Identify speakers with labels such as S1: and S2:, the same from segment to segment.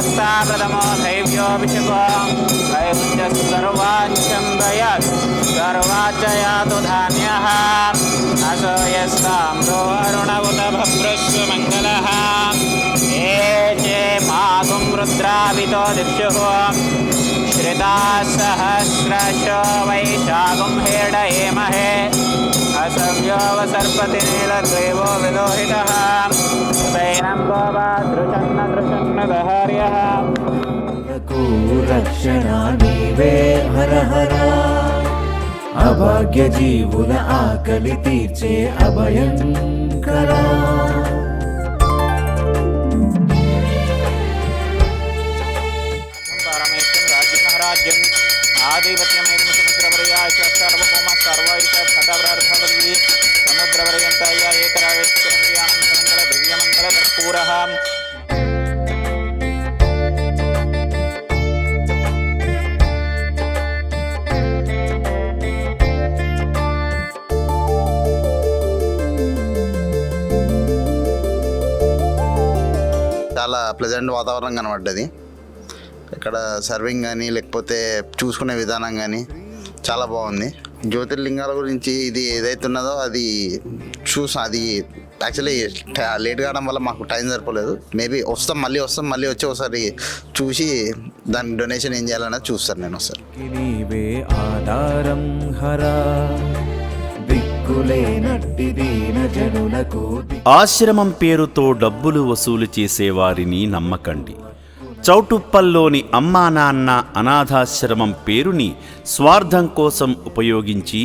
S1: भक्ता प्रथमो धैर्योऽभिषेको वैकुण्ठस्तु सर्वाञ्चं दयात् सर्वाचयातु धान्यः असो यस्ताम्रो अरुणवुत भभ्रश्व मङ्गलः ये चे मागुं रुद्रावितो दिक्षुः श्रिताः सहस्रशो वैशाखं हेडयेमहे असव्योऽवसर्पति नीलग्रीवो विलोहितः सैनं गोपादृशन्न दृशन्न दहार्यः
S2: रक्षणा నీవే హర హర అభాగ్య జీవుల ఆకలి తీర్చే అభయంకరా
S1: राज्यम् आधिपत्यमेकं समुद्रपर्याय सर्वभौम सर्वैष घटव्रार्थवल्ली समुद्रपर्यन्ताय एकरावेशकरन्द्रियाणं समङ्गल दिव्यमङ्गल कर्पूरः
S3: చాలా ప్లెజెంట్ వాతావరణం కనబడ్డది. ఇక్కడ సర్వింగ్ కానీ లేకపోతే చూసుకునే విధానం కానీ చాలా బాగుంది. జ్యోతిర్లింగాల గురించి ఇది ఏదైతే ఉన్నదో అది అది యాక్చువల్లీ లేట్ కావడం వల్ల మాకు టైం సరిపోలేదు. మేబీ మళ్ళీ వచ్చి ఒకసారి చూసి దాని డొనేషన్ ఏం చేయాలన్నది చూస్తాను నేను ఒకసారి.
S4: ఆశ్రమం పేరుతో డబ్బులు వసూలు చేసేవారిని నమ్మకండి. చౌటుప్పల్లోని అమ్మా నాన్న అనాథాశ్రమం పేరుని స్వార్థం కోసం ఉపయోగించి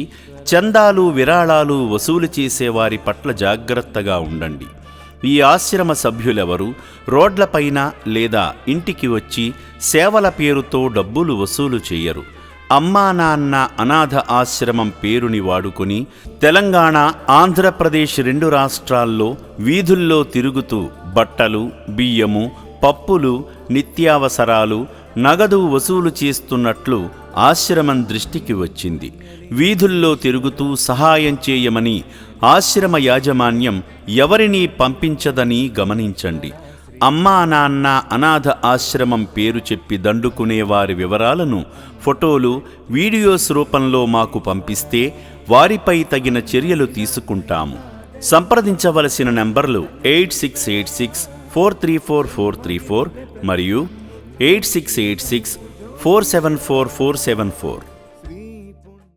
S4: చందాలు విరాళాలు వసూలు చేసేవారి పట్ల జాగ్రత్తగా ఉండండి. ఈ ఆశ్రమ సభ్యులెవరూ రోడ్లపైన లేదా ఇంటికి వచ్చి సేవల పేరుతో డబ్బులు వసూలు చేయరు. అమ్మా నాన్న అనాథ ఆశ్రమం పేరుని వాడుకొని తెలంగాణ, ఆంధ్రప్రదేశ్ 2 రాష్ట్రాల్లో వీధుల్లో తిరుగుతూ బట్టలు, బియ్యము, పప్పులు, నిత్యావసరాలు, నగదు వసూలు చేస్తున్నట్లు ఆశ్రమం దృష్టికి వచ్చింది. వీధుల్లో తిరుగుతూ సహాయం చేయమని ఆశ్రమ యాజమాన్యం ఎవరినీ పంపించదని గమనించండి. అమ్మా నాన్న అనాథ ఆశ్రమం పేరు చెప్పి దండుకునే వారి వివరాలను ఫోటోలు, వీడియోస్ రూపంలో మాకు పంపిస్తే వారిపై తగిన చర్యలు తీసుకుంటాము. సంప్రదించవలసిన నంబర్లు 8686434434 మరియు 8686474474.